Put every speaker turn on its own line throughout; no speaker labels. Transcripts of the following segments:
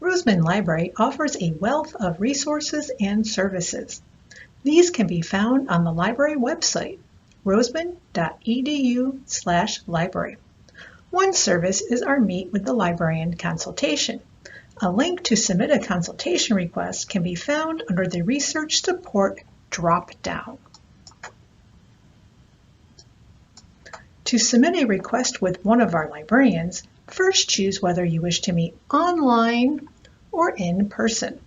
Roseman Library offers a wealth of resources and services. These can be found on the library website, roseman.edu/library. One service is our Meet with the Librarian consultation. A link to submit a consultation request can be found under the Research Support drop-down. To submit a request with one of our librarians, first choose whether you wish to meet online or in person.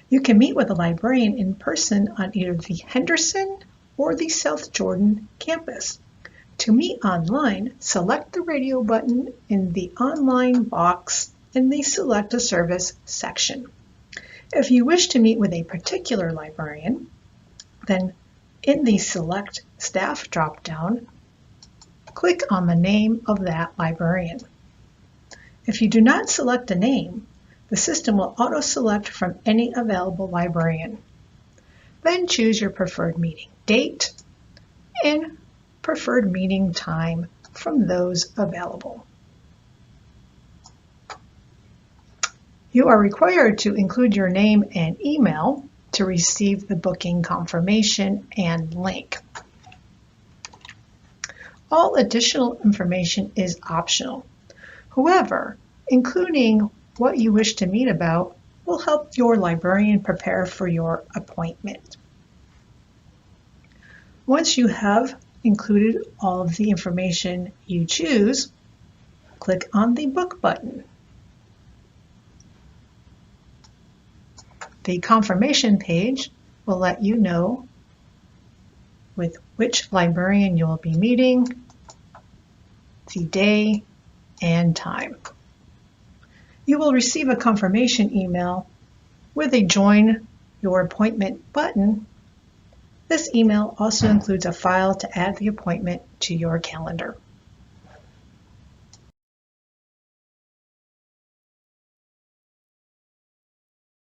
You can meet with a librarian in person on either the Henderson or the South Jordan campus. To meet online, select the radio button in the online box in the Select a Service section. If you wish to meet with a particular librarian, then in the Select Staff drop-down, click on the name of that librarian. If you do not select a name, the system will auto-select from any available librarian. Then choose your preferred meeting date and preferred meeting time from those available. You are required to include your name and email to receive the booking confirmation and link. All additional information is optional. However, including what you wish to meet about will help your librarian prepare for your appointment. Once you have included all of the information you choose, click on the Book button. The confirmation page will let you know with which librarian you will be meeting, the day, and time. You will receive a confirmation email with a Join Your Appointment button. This email also includes a file to add the appointment to your calendar.